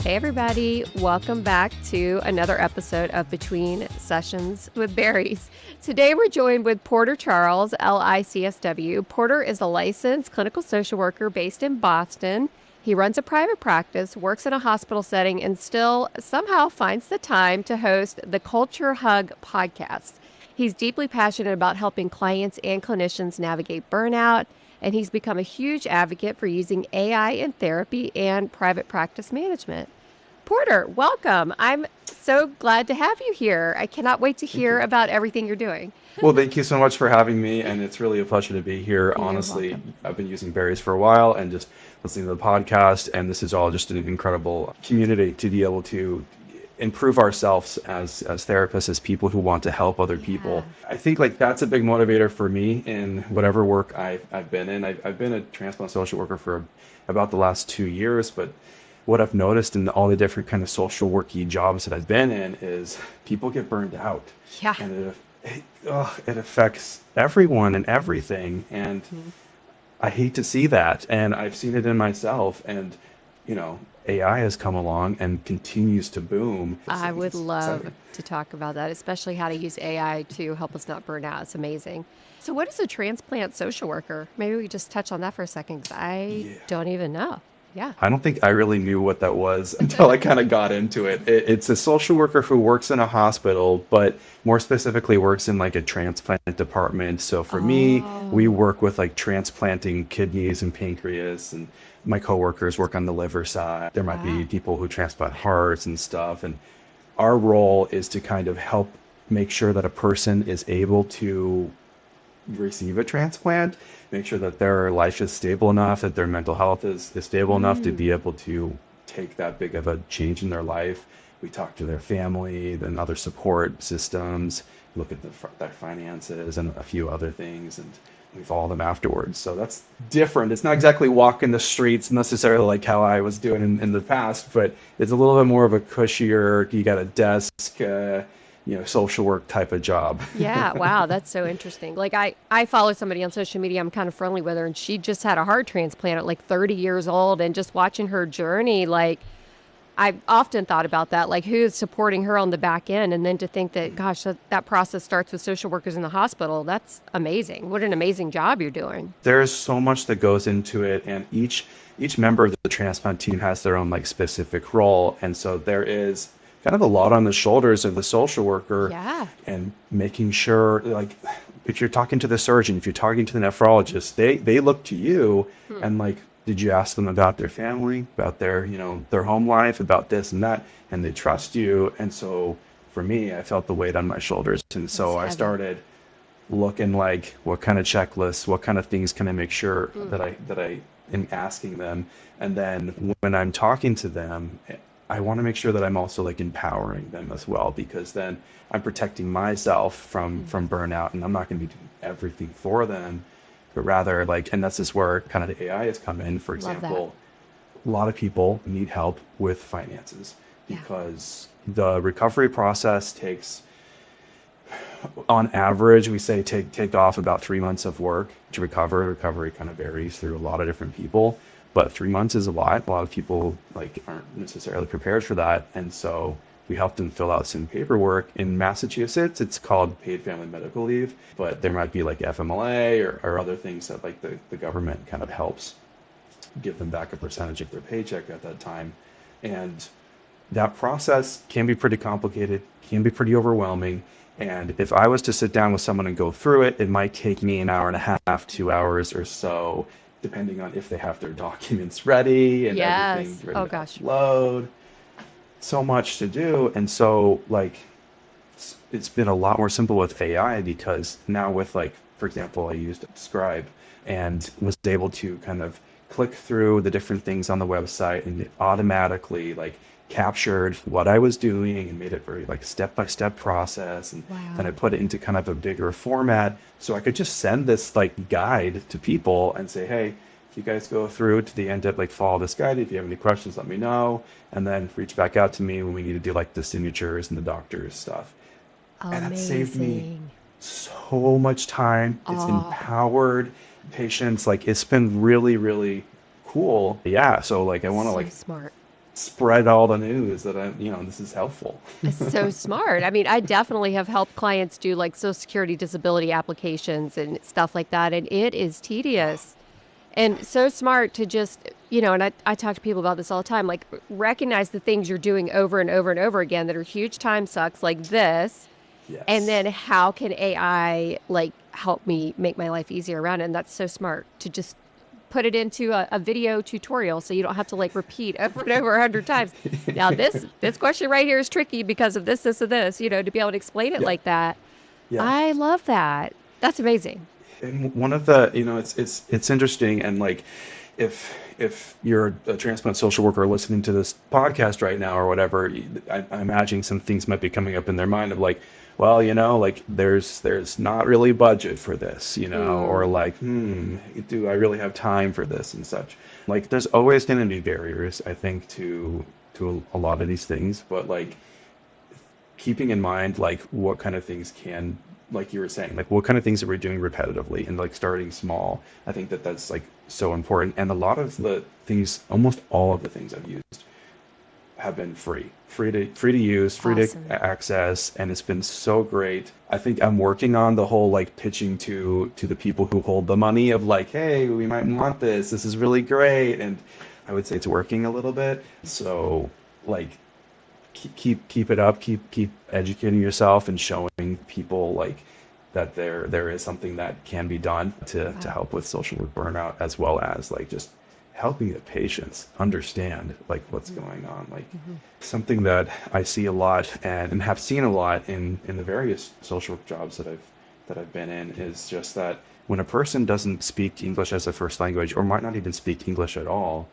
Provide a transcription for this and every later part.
Hey everybody, welcome back to another episode of Between Sessions with Berries. Today we're joined with Porter Charles, LICSW. Porter is a licensed clinical social worker based in Boston. He runs a private practice, works in a hospital setting, and still somehow finds the time to host the Culture Hug podcast. He's deeply passionate about helping clients and clinicians navigate burnout, and he's become a huge advocate for using AI in therapy and private practice management. Porter, welcome. I'm so glad to have you here. I cannot wait to Thank hear you. about everything you're doing. Well, thank you so much for having me, and it's really a pleasure to be here. You're Honestly, welcome. I've been using berries for a while and just listening to the podcast, and this is all just an incredible community to be able to improve ourselves as therapists, as people who want to help other people. Yeah. I think like that's a big motivator for me in whatever work I've been in. I've been a transplant social worker for about the last 2 years, but what I've noticed in all the different kind of social worky jobs that I've been in is people get burned out, Yeah. and it affects everyone and everything. And Mhm. I hate to see that. And I've seen it in myself. And, you know, AI has come along and continues to boom. I would It's love exciting. to talk about that, especially how to use AI to help us not burn out. It's amazing. So, what is a transplant social worker? Maybe we just touch on that for a second because I Yeah. don't even know. Yeah. I don't think I really knew what that was until I kind of got into it. It's a social worker who works in a hospital, but more specifically works in like a transplant department. So for me, we Oh, work with like transplanting kidneys and pancreas, and my coworkers work on the liver side. There might be wow. people who transplant hearts and stuff. And our role is to kind of help make sure that a person is able to receive a transplant, make sure that their life is stable enough, that their mental health is stable enough to Mm, be able to take that big of a change in their life. We talk to their family, then other support systems, look at their finances and a few other things, and we follow them afterwards. So that's different. It's not exactly walking the streets necessarily like how I was doing in the past, but it's a little bit more of a cushier, you got a desk, social work type of job. yeah. Wow. That's so interesting. Like, I follow somebody on social media. I'm kind of friendly with her, and she just had a heart transplant at like 30 years old. And just watching her journey, like, I've often thought about that, like who's supporting her on the back end. And then to think that, gosh, that process starts with social workers in the hospital. That's amazing. What an amazing job you're doing. There's so much that goes into it, and each member of the transplant team has their own like specific role, and so there is kind of a lot on the shoulders of the social worker, Yeah. and making sure like if you're talking to the surgeon, if you're talking to the nephrologist, they look to you Hmm. and like, did you ask them about their family, about their their home life, about this and that, and they trust you. And so for me, I felt the weight on my shoulders, and That's so I heavy. started looking like what kind of checklists, what kind of things can I make sure Mm. that I am asking them, and then when I'm talking to them, I want to make sure that I'm also like empowering them as well, because then I'm protecting myself Mm. from burnout, and I'm not going to be doing everything for them, but rather like, and that's just where kind of the AI has come in. For Love that. example, a lot of people need help with finances Yeah. because the recovery process takes, on average, we say take off about 3 months of work to recover. Recovery kind of varies through a lot of different people, but 3 months is a lot. A lot of people like aren't necessarily prepared for that, and so we help them fill out some paperwork. In Massachusetts, it's called paid family medical leave, but there might be like FMLA or other things that like the government kind of helps give them back a percentage of their paycheck at that time. And that process can be pretty complicated, can be pretty overwhelming. And if I was to sit down with someone and go through it, it might take me an hour and a half, 2 hours or so, depending on if they have their documents ready and everything Yes. ready Oh, to gosh. upload. So much to do. And so, like, it's been a lot more simple with AI, because now with like, for example, I used Scribe and was able to kind of click through the different things on the website, and it automatically like captured what I was doing and made it very like step by step process. And then I Wow. put it into kind of a bigger format so I could just send this like guide to people and say, hey, if you guys go through to the end of like follow this guide, if you have any questions, let me know. And then reach back out to me when we need to do like the signatures and the doctor's stuff. And that saved me Amazing. so much time. It's Oh, empowered patients. Like it's been really, really cool. Yeah. So like I want to so like smart. spread all the news that this is helpful. It's so smart. I mean, I definitely have helped clients do like Social Security disability applications and stuff like that. And it is tedious and so smart to just, and I talk to people about this all the time, like recognize the things you're doing over and over and over again that are huge time sucks like this. And Yes. then how can AI like help me make my life easier around it? And that's so smart to just put it into a video tutorial so you don't have to like repeat over and over 100 times. Now this question right here is tricky because of this, and this, to be able to explain it Yeah. like that. Yeah. I love that. That's amazing. And one of the, it's interesting, and like, if you're a transplant social worker listening to this podcast right now or whatever, I imagine some things might be coming up in their mind of like, well, like there's not really budget for this, or Mm, like, do I really have time for this and such? Like, there's always going to be barriers, I think, to a lot of these things, but like keeping in mind like what kind of things can, like you were saying, like what kind of things that we're doing repetitively and like starting small. I think that that's like so important. And a lot of the things, almost all of the things I've used have been free to use, free to awesome. access, and it's been so great. I think I'm working on the whole like pitching to the people who hold the money of like, hey, we might want this, this is really great. And I would say it's working a little bit. So like keep it up, keep educating yourself and showing people like that there is something that can be done to Wow. help with social work burnout, as well as like just helping the patients understand like what's going on. Like Mhm. something that I see a lot and have seen a lot in the various social work jobs that I've been in is just that when a person doesn't speak English as a first language, or might not even speak English at all,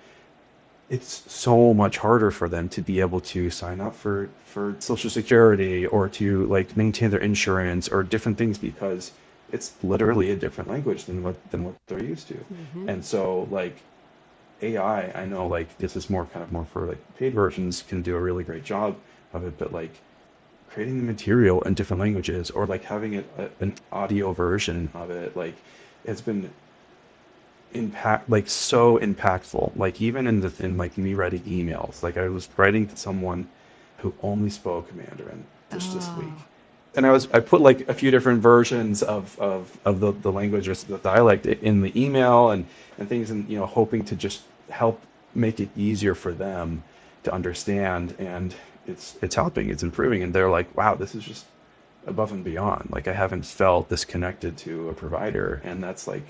it's so much harder for them to be able to sign up for social security or to like maintain their insurance or different things, because it's literally a different language than what they're used to. Mhm. And so like AI, I know like this is more for like paid versions, can do a really great job of it, but like creating the material in different languages, or like having an audio version of it, like it's been so impactful, like even in like me writing emails. Like I was writing to someone who only spoke Mandarin just this week, Oh, and I put like a few different versions of the language or the dialect in the email and things, and hoping to just help make it easier for them to understand. And it's helping, it's improving, and they're like, wow, this is just above and beyond. Like I haven't felt this connected to a provider, and that's like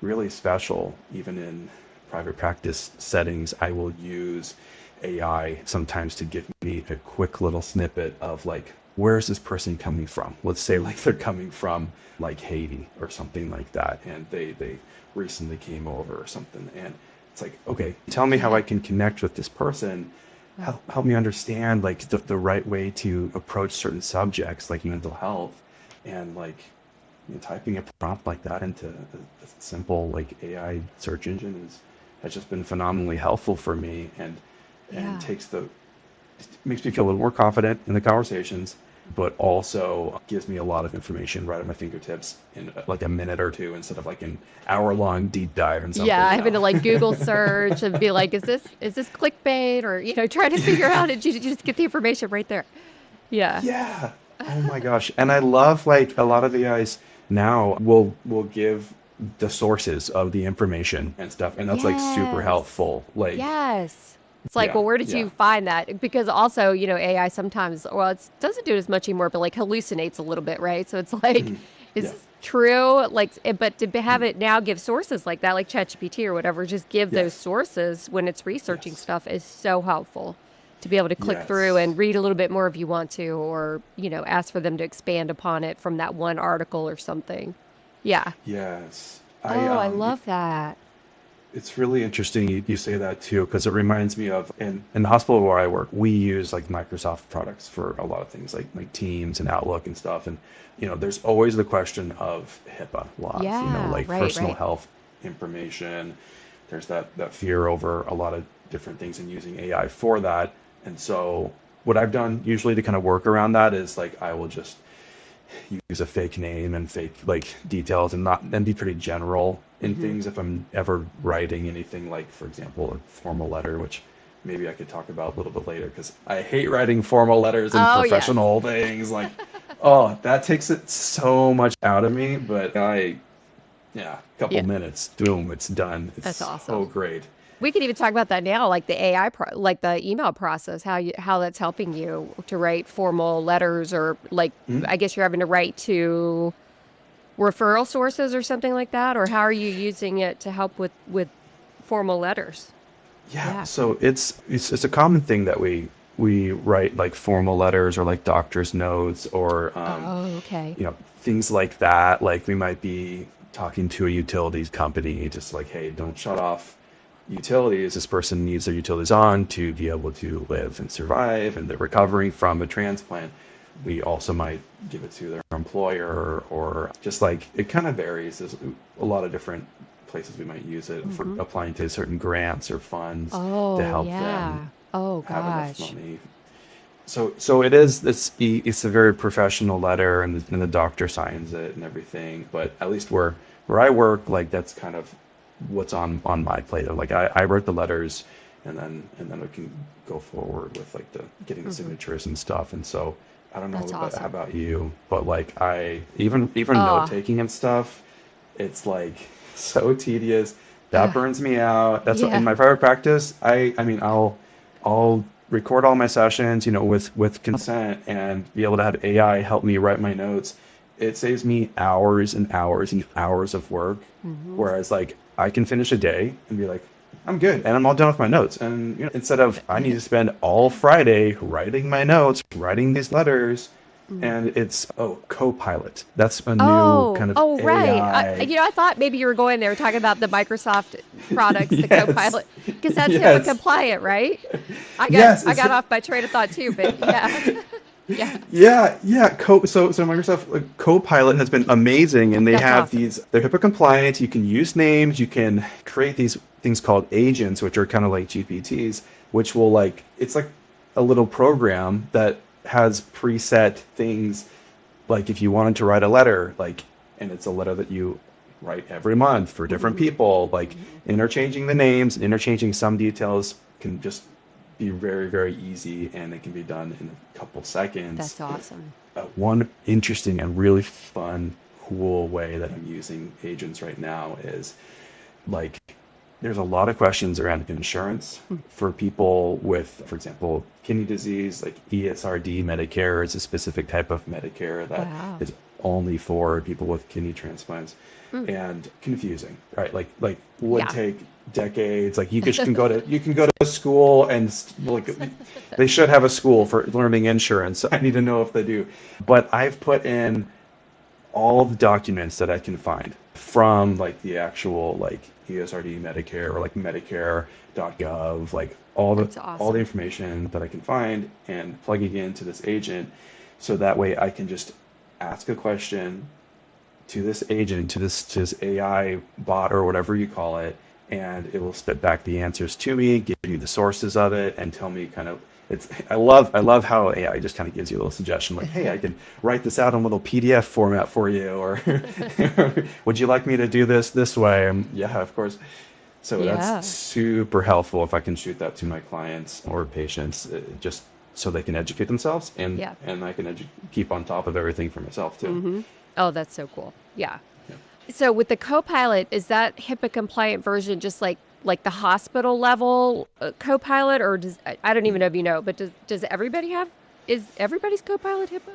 really special. Even in private practice settings, I will use AI sometimes to give me a quick little snippet of like, where's this person coming from? Let's say like they're coming from like Haiti or something like that, and they recently came over or something, and it's like, okay, tell me how yeah. I can connect with this person. Wow. Help me understand like the right way to approach certain subjects like mental health. And like, typing a prompt like that into a simple like AI search engine has just been phenomenally helpful for me, and Yeah. makes me feel a little more confident in the conversations, but also gives me a lot of information right at my fingertips in like a minute or two, instead of like an hour-long deep dive in Yeah, something, having to like Google search and be like, is this clickbait or trying to figure out and you just get the information right there. Yeah. Yeah. Oh my gosh. And I love like a lot of the AIs now will give the sources of the information and stuff. And that's like super Yes. helpful. Like, Yes. It's like, yeah, well, where did yeah. you find that? Because also, AI sometimes, well, it doesn't do it as much anymore, but like hallucinates a little bit, right? So it's like, Mhm. is Yeah. this true? Like, but to have Mhm. it now give sources like that, like ChatGPT or whatever, just give those Yes. sources when it's researching Yes. stuff is so helpful to be able to click through Yes. and read a little bit more if you want to, or, ask for them to expand upon it from that one article or something. Yeah. Yes. Oh, I love that. It's really interesting you say that too, because it reminds me of in the hospital where I work, we use like Microsoft products for a lot of things, like Teams and Outlook and stuff. And there's always the question of HIPAA laws, Yeah, like right, personal right. health information. There's that fear over a lot of different things and using AI for that. And so what I've done usually to kind of work around that is like I will just use a fake name and fake like details, and be pretty general in Hmm. things if I'm ever writing anything, like for example a formal letter, which maybe I could talk about a little bit later because I hate writing formal letters and Oh, yes. professional things. Like, oh, that takes it so much out of me. But yeah, a couple Yeah, minutes, boom, it's done. that's It's so awesome. great. We could even talk about that now, like the like the email process, how that's helping you to write formal letters, or like Mhm. I guess you're having to write to referral sources or something like that, or how are you using it to help with formal letters? Yeah, Yeah. so it's a common thing that we write like formal letters or like doctor's notes or Oh, okay. things like that. Like we might be talking to a utilities company, just like, hey, don't shut off utilities. This person needs their utilities on to be able to live and survive, and they're recovering from a transplant. We also might give it to their employer, or just like it kind of varies. There's a lot of different places we might use it for Hmm. applying to certain grants or funds to Oh, help them yeah. Oh, have enough gosh. money. So it is. It's a very professional letter, and the doctor signs it and everything. But at least where I work, like that's kind of what's on my plate. Like I wrote the letters, and then we can go forward with like the getting the Hmm. signatures and stuff. And so I don't know That's about how awesome. about you, but like I even note Oh, taking and stuff, it's like so tedious. That uh, burns me out. That's in yeah. my private practice. I mean I'll record all my sessions, with consent and be able to have AI help me write my notes. It saves me hours and hours and hours of work. Hmm. Whereas like I can finish a day and be like, I'm good and I'm all done with my notes. And instead of I need to spend all Friday writing my notes, writing these letters, and it's Copilot. That's a new Oh, kind of oh, right. AI. I thought maybe you were going there talking about the Microsoft products, the Yes. Copilot, because that's HIPAA Yes. compliant, right? Yes, I it's got off my train of thought too, but yeah, yeah, yeah. So Microsoft Copilot has been amazing, and they that's have awesome. these. They're HIPAA compliant. You can use names. You can create these things called agents, which are kind of like GPTs, which will like it's like a little program that has preset things. Like if you wanted to write a letter, like, and it's a letter that you write every month for different Hmm. people, like Hmm. interchanging the names, interchanging some details can just be very, very easy, and it can be done in a couple seconds. That's awesome. One interesting and really fun, cool way that I'm using agents right now is like there's a lot of questions around insurance Mm. for people with, for example, kidney disease. Like ESRD Medicare is a specific type of Medicare that Wow. is only for people with kidney transplants, Mm. and confusing, right? Like would Yeah. take decades. Like you can go to school and like they should have a school for learning insurance. I need to know if they do, but I've put in all the documents that I can find from like the actual like ESRD Medicare or like Medicare.gov, like That's all the awesome. information that I can find and plugging into this agent, so that way I can just ask a question to this agent, to this AI bot or whatever you call it, and it will spit back the answers to me, give you the sources of it, and tell me kind of it's. I love how AI just kind of gives you a little suggestion, like, hey, I can write this out in a little PDF format for you, or would you like me to do this way? Yeah, of course. So that's Yeah. super helpful if I can shoot that to my clients or patients, just so they can educate themselves, Yeah. and I can keep on top of everything for myself too. Hmm. Oh, that's so cool. Yeah. Yeah. So with the Copilot, is that HIPAA compliant version just like the hospital level Copilot, or does I don't even know if you know, but does everybody have is everybody's Copilot HIPAA?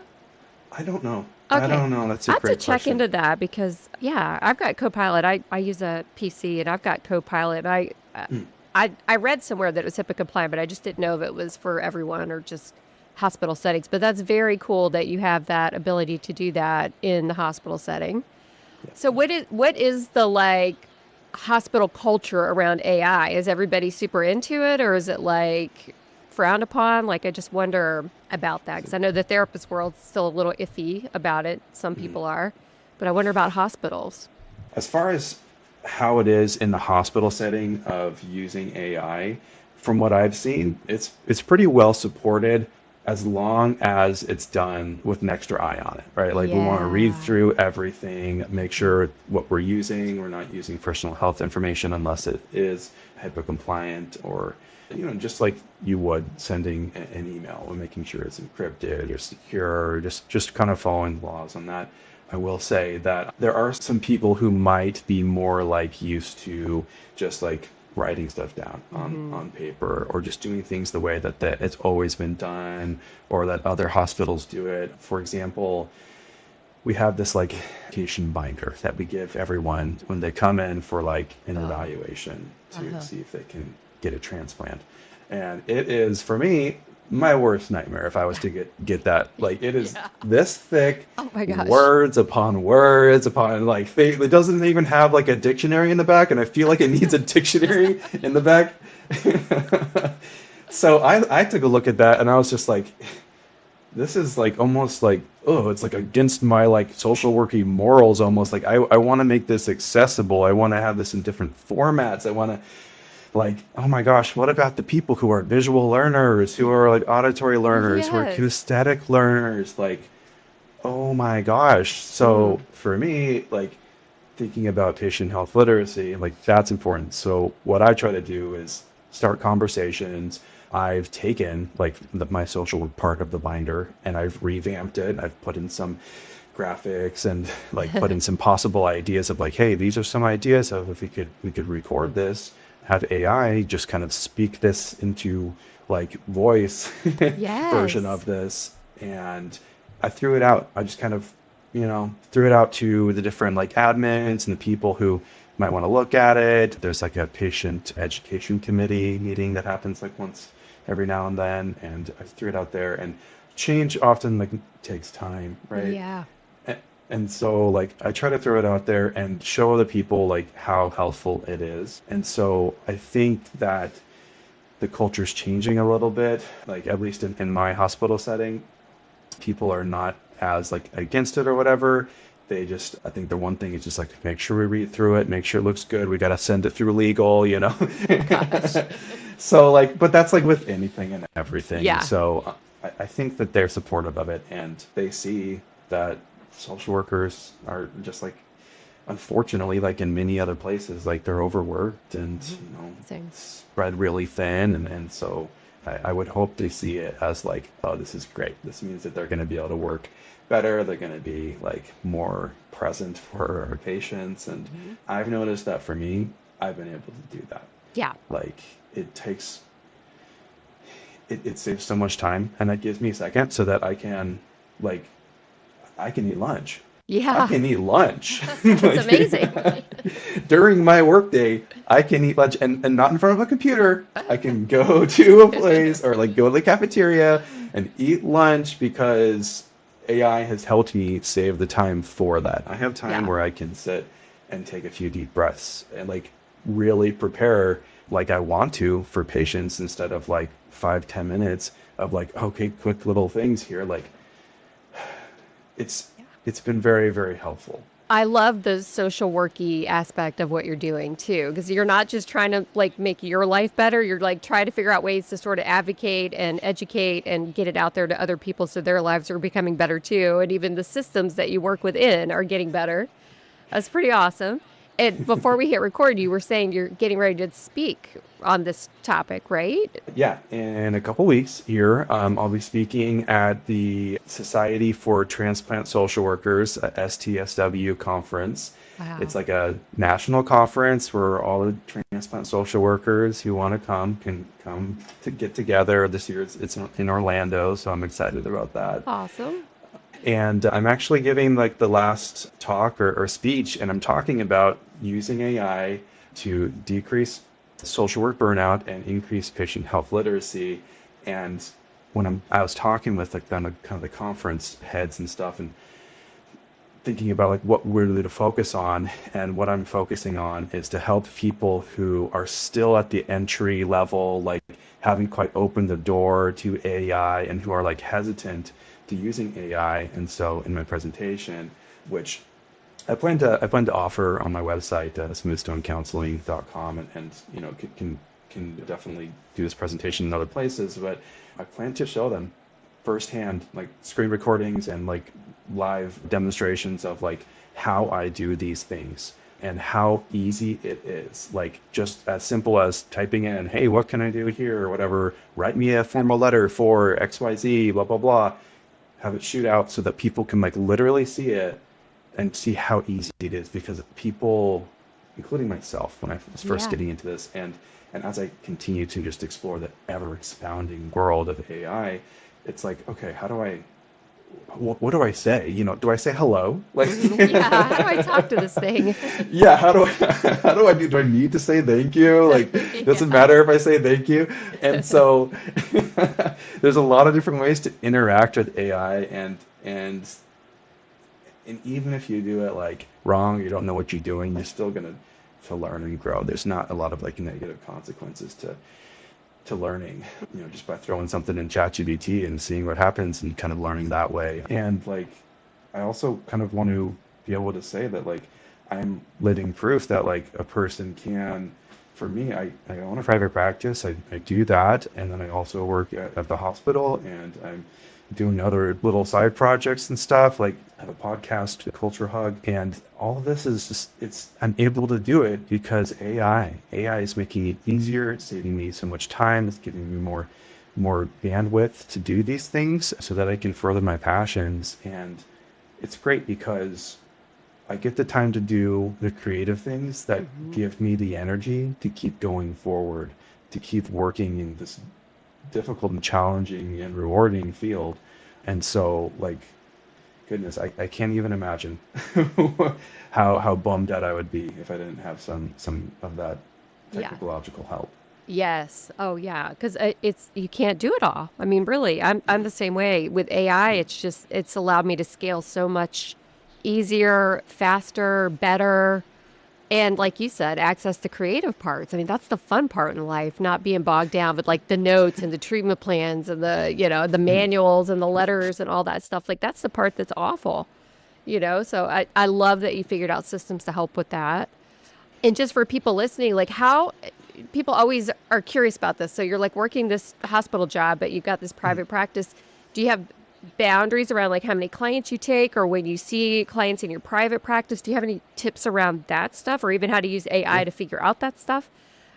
I don't know. I Okay. don't know. That's I a have to great check question. into that because yeah, I've got Copilot. I use a PC and I've got Copilot. Mm. I read somewhere that it was HIPAA compliant, but I just didn't know if it was for everyone or just hospital settings. But that's very cool that you have that ability to do that in the hospital setting. Yeah. So what is the like hospital culture around AI? Is everybody super into it, or is it like frowned upon? Like I just wonder about that because I know the therapist world's still a little iffy about it. Some Mm. people are, but I wonder about hospitals. As far as how it is in the hospital setting of using AI, from what I've seen, it's pretty well supported. as long as it's done with an extra eye on it, right? Like we want to read Yeah. through everything, make sure what we're using, we're not using personal health information unless it is HIPAA compliant, or, just like you would sending an email and making sure it's encrypted or secure, just kind of following laws on that. I will say that there are some people who might be more like used to just like writing stuff down on paper, or just doing things the way that it's always been done, or that other hospitals do it. For example, we have this like patient binder that we give everyone when they come in for like an evaluation to see if they can get a transplant. And it is, for me, my worst nightmare if I was to get that. Like, it is Yeah. this thick, Oh my gosh. words upon words upon like it doesn't even have like a dictionary in the back, and I feel like it needs a dictionary in the back. So I took a look at that and I was just like, this is like almost like, oh, it's like against my like social working morals almost. Like I want to make this accessible. I want to have this in different formats. I want to, like, oh my gosh, what about the people who are visual learners, who are like auditory learners, who are Yes. kinesthetic learners? Like, oh my gosh. So for me, like, thinking about patient health literacy, like, that's important. So what I try to do is start conversations. I've taken like my social work part of the binder and I've revamped it. I've put in some graphics and like put in some possible ideas of like, hey, these are some ideas of if we could record this, have AI just kind of speak this into like voice version Yes. of this. And I threw it out. I just kind of, threw it out to the different like admins and the people who might want to look at it. There's like a patient education committee meeting that happens like once every now and then, and I threw it out there. And change often like takes time, right? Yeah. And so like I try to throw it out there and show the people like how helpful it is. And so I think that the culture's changing a little bit, like at least in my hospital setting. People are not as like against it or whatever. They just, I think the one thing is just like make sure we read through it, make sure it looks good. We got to send it through legal. Oh gosh. So like, but that's like with anything and everything. Yeah. So I think that they're supportive of it, and they see that social workers are just like, unfortunately, like in many other places, like they're overworked and, Same. spread really thin. And so I would hope they see it as like, oh, this is great. This means that they're going to be able to work better. They're going to be like more present for our patients. And I've noticed that for me, I've been able to do that. Yeah. Like it takes, it saves so much time, and that gives me a second so that like, I can eat lunch. I Yeah. can eat lunch. It's Like, amazing. during my workday, I can eat lunch, and not in front of a computer. I can go to a place or like go to the cafeteria and eat lunch because AI has helped me save the time for that. I have time Yeah. where I can sit and take a few deep breaths and like really prepare like I want to for patients, instead of like 5-10 minutes of like, okay, quick little things here. Like it's it's been very, very helpful. I love the social worky aspect of what you're doing too, because you're not just trying to like make your life better. You're like trying to figure out ways to sort of advocate and educate and get it out there to other people so their lives are becoming better too. And even the systems that you work within are getting better. That's pretty awesome. And before we hit record, you were saying you're getting ready to speak on this topic, right? Yeah, in a couple weeks here, I'll be speaking at the Society for Transplant Social Workers, STSW conference. It's Wow. like a national conference where all the transplant social workers who want to come can come to get together. This year it's in Orlando, so I'm excited about that. Awesome. And I'm actually giving like the last talk or speech, and I'm talking about using AI to decrease social work burnout and increase patient health literacy. And I was talking with like kind of the conference heads and stuff, and thinking about like what really to focus on, and what I'm focusing on is to help people who are still at the entry level, like haven't quite opened the door to AI, and who are like hesitant to using AI. And so in my presentation, which I plan to offer on my website, smoothstonecounseling.com, and can definitely do this presentation in other places, but I plan to show them firsthand like screen recordings and like live demonstrations of like how I do these things and how easy it is. Like just as simple as typing in, hey, what can I do here or whatever, write me a formal letter for XYZ, blah, blah, blah, have it shoot out so that people can like literally see it and see how easy it is, because people, including myself, when I was first Yeah. getting into this, and as I continue to just explore the ever expounding world of AI, it's like, okay, how do I, what do I say? You know, do I say hello? Like, Yeah. How do I talk to this thing? yeah, how do I, how do I need to say thank you? Like, does it Yeah. matter if I say thank you? And so there's a lot of different ways to interact with AI, and and even if you do it like wrong, you don't know what you're doing, you're still gonna to learn and grow. There's not a lot of like negative consequences to learning, you know, just by throwing something in ChatGPT and seeing what happens and kind of learning that way. And like, I also kind of want to be able to say that like I'm living proof that like a person can. For me, I own a private practice. I do that, and then I also work at the hospital, and I'm doing other little side projects and stuff. Like I have a podcast, Culture Hug, and all of this is just, it's, I'm able to do it because AI is making it easier. It's saving me so much time. It's giving me more bandwidth to do these things so that I can further my passions. And it's great because I get the time to do the creative things that Hmm. give me the energy to keep going forward, to keep working in this difficult and challenging and rewarding field. And so, like, goodness, I can't even imagine how bummed out I would be if I didn't have some of that Yeah. technological help. Yes. Oh, yeah. Because it's you can't do it all. I mean, really, I'm the same way with AI. It's allowed me to scale so much easier, faster, better, and like you said, access to creative parts. I mean, that's the fun part in life, not being bogged down with like the notes and the treatment plans and the manuals and the letters and all that stuff. Like that's the part that's awful. So I love that you figured out systems to help with that. And just for people listening, like how people always are curious about this. So you're like working this hospital job, but you've got this private practice. Do you have boundaries around like how many clients you take, or when you see clients in your private practice? Do you have any tips around that stuff, or even how to use AI Yeah. to figure out that stuff?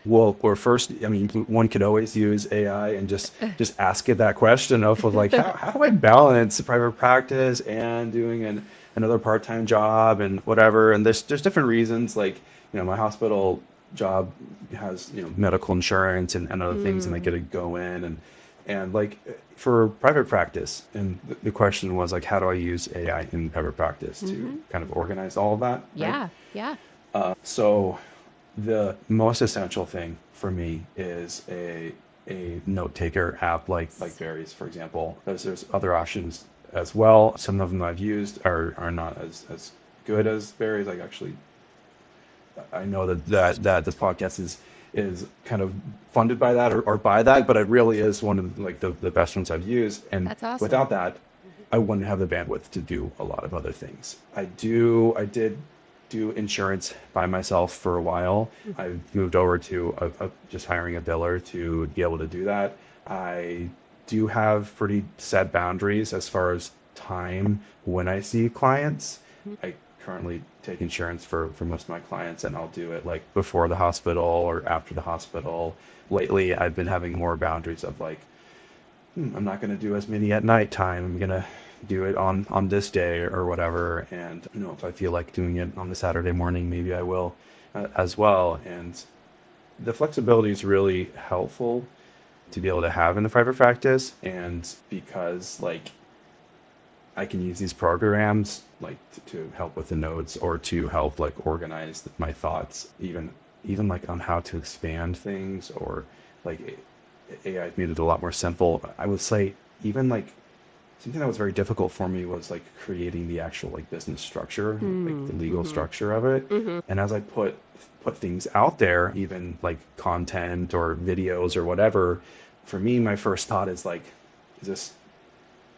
Well, or first, I mean, one could always use AI and just ask it that question of like, how do I balance private practice and doing another part-time job and whatever? And there's different reasons. Like, you know, my hospital job has, you know, medical insurance and other things, and I get Mm, to go in and like for private practice. And the question was like, how do I use AI in private practice to hmm. kind of organize all of that, right? Yeah, yeah. So the most essential thing for me is a note taker app like Berries, for example. There's other options as well. Some of them I've used are not as good as Berries. Like actually, I know that this podcast is kind of funded by that or by that, but it really is one of like the best ones I've used. And That's awesome. without that, I wouldn't have the bandwidth to do a lot of other things. I did do insurance by myself for a while. Mm. I've moved over to just hiring a biller to be able to do that. I do have pretty set boundaries as far as time when I see clients. I currently take insurance for most of my clients, and I'll do it like before the hospital or after the hospital. Lately, I've been having more boundaries of like, I'm not going to do as many at nighttime. I'm going to do it on this day or whatever. And you know, if I feel like doing it on the Saturday morning, maybe I will as well. And the flexibility is really helpful to be able to have in the private practice. And because like I can use these programs like to help with the notes or to help like organize my thoughts, even like on how to expand things or like AI made it a lot more simple. I would say even like something that was very difficult for me was like creating the actual like business structure, like the Mm, legal mm-hmm. structure of it. Mm-hmm. And as I put things out there, even like content or videos or whatever, for me, my first thought is like, is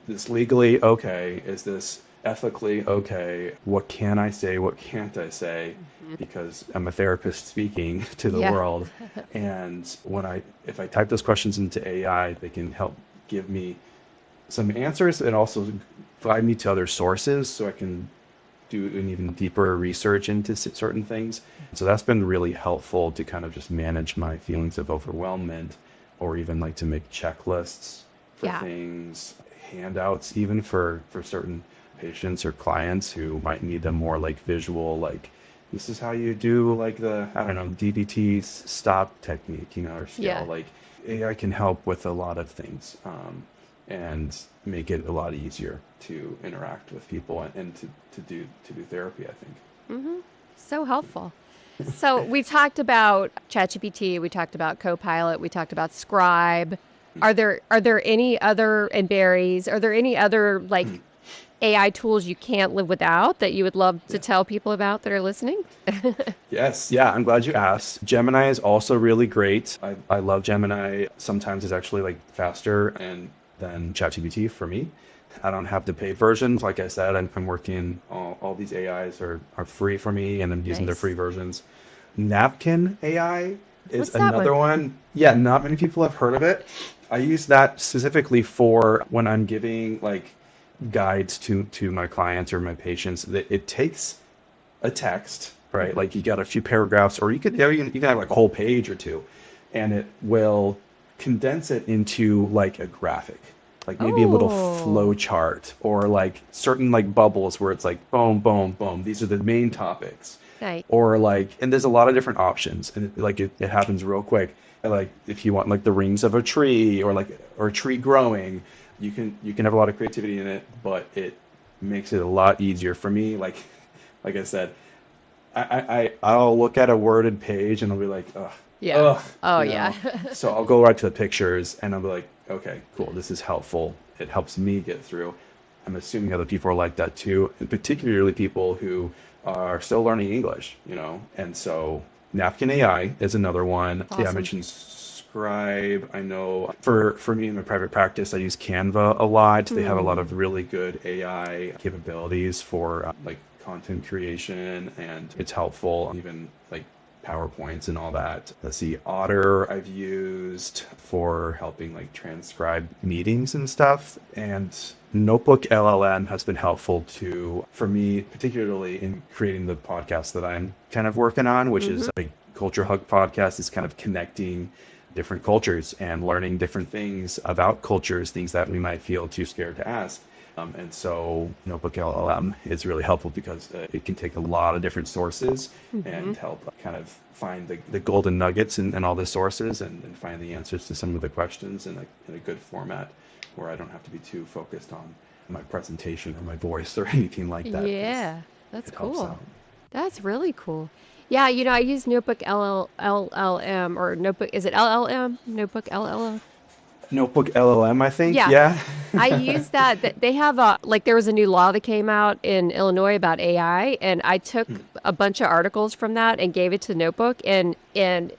this legally okay? Is this ethically okay? What can I say? What can't I say? Hmm. Because I'm a therapist speaking to the Yeah. world. And if I type those questions into AI, they can help give me some answers and also guide me to other sources so I can do an even deeper research into certain things. So that's been really helpful to kind of just manage my feelings of overwhelmment, or even like to make checklists for Yeah. things, handouts, even for certain patients or clients who might need a more like visual, like this is how you do like the, I don't know, DBT stop technique, or Yeah. scale. Like AI can help with a lot of things. And make it a lot easier to interact with people and to do therapy, I think. So helpful. So we talked about ChatGPT, we talked about Copilot, we talked about Scribe. Are there any other, and Berries, are there any other like AI tools you can't live without that you would love to Yeah. tell people about that are listening? Yes. Yeah, I'm glad you asked. Gemini is also really great. I love Gemini. Sometimes it's actually like faster and than ChatGPT for me. I don't have the paid versions. Like I said, I'm working, all these AIs are free for me, and I'm using their free Nice. versions. Napkin AI is What's that another one? one. Yeah, not many people have heard of it. I use that specifically for when I'm giving like guides to my clients or my patients. That it takes a text, right? Like you got a few paragraphs, or you can have like a whole page or two, and it will condense it into like a graphic, like maybe a little flow Oh, chart, or like certain like bubbles where it's like boom, boom, boom. These are the main topics, nice. or like, and there's a lot of different options, and it happens real quick. And like if you want like the rings of a tree, or a tree growing, you can have a lot of creativity in it, but it makes it a lot easier for me. Like I said, I'll look at a worded page and I'll be like, ugh, Yeah. ugh, Oh, you yeah. know. So I'll go right to the pictures and I'll be like, okay, cool, this is helpful. It helps me get through. I'm assuming other people are like that too, and particularly people who are still learning English, And so Napkin AI is another one. Yeah, I Awesome. mentioned Scribe. I know for me in my private practice, I use Canva a lot. They have a lot Hmm. of really good AI capabilities for like content creation, and it's helpful, even like PowerPoints and all that. Let's see, Otter I've used for helping like transcribe meetings and stuff. And Notebook LLM has been helpful too for me, particularly in creating the podcast that I'm kind of working on, which is a Culture Hug podcast. Is kind of connecting different cultures and learning different things about cultures, things that we might feel too scared to ask. And so Notebook LLM is really helpful because it can take a lot of different sources Hmm. and help kind of find the golden nuggets in all the sources, and find the answers to some of the questions in a good format, where I don't have to be too focused on my presentation or my voice or anything like that, because Yeah, that's it helps cool. out. That's really cool. Yeah, I use Notebook LLM, or Notebook, is it LLM? Notebook LLM? Notebook LLM, I think. Yeah, Yeah. I use that. They have like there was a new law that came out in Illinois about AI, and I took a bunch of articles from that and gave it to Notebook, and I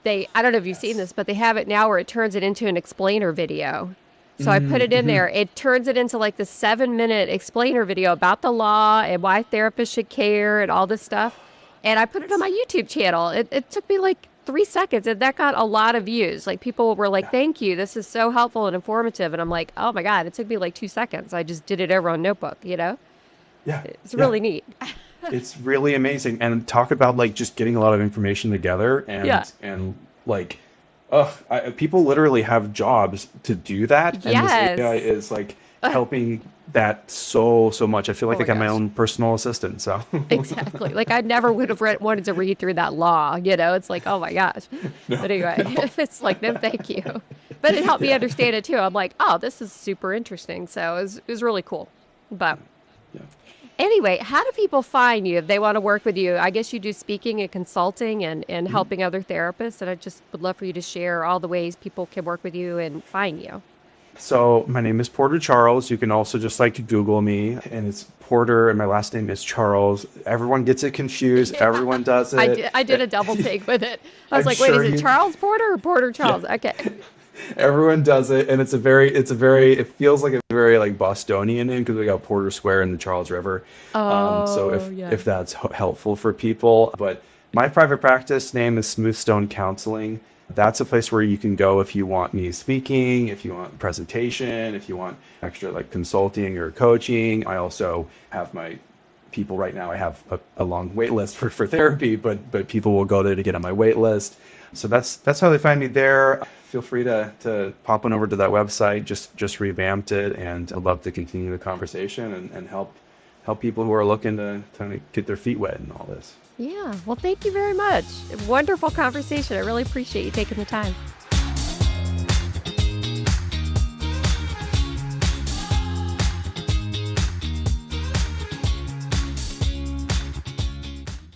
don't know if you've seen Yes. this, but they have it now where it turns it into an explainer video. So I put it in there. It turns it into like the 7-minute explainer video about the law and why therapists should care and all this stuff. And I put it on my YouTube channel. It took me like 3 seconds, and that got a lot of views. Like people were like, Yeah. "Thank you. This is so helpful and informative." And I'm like, "Oh my God, it took me like 2 seconds. I just did it over on Notebook. Yeah. It's Yeah. really neat." It's really amazing. And talk about like just getting a lot of information together, Yeah. and like, people literally have jobs to do that, and this AI Yes. is like helping that so much. I feel Oh like I my got my gosh. own personal assistant. So Exactly. Like I never would have wanted to read through that law. It's like, oh my gosh. no, But anyway, no, it's like, no, thank you. But it helped me yeah, understand it too. I'm like, oh, this is super interesting. So it was really cool. But yeah. anyway, how do people find you if they want to work with you? I guess you do speaking and consulting and Mhm. helping other therapists. And I just would love for you to share all the ways people can work with you and find you. So my name is Porter Charles. You can also just like Google me, and it's Porter, and my last name is Charles. Everyone gets it confused. Yeah, Everyone does I it. did. I did a double take with it. I was I'm like, wait, is sure it you. Charles Porter or Porter Yeah. Charles? Okay. Everyone does it, and it feels like a very like Bostonian name, because we got Porter Square in the Charles River. So Oh, if yeah. that's helpful for people, but my private practice name is Smoothstone Counseling. That's a place where you can go if you want me speaking, if you want presentation, if you want extra like consulting or coaching. I also have my people right now. I have a long wait list for therapy, but people will go there to get on my wait list. So that's how they find me there. Feel free to pop on over to that website. Just revamped it, and I'd love to continue the conversation and help people who are looking to get their feet wet and all this. Yeah. Well, thank you very much. Wonderful conversation. I really appreciate you taking the time.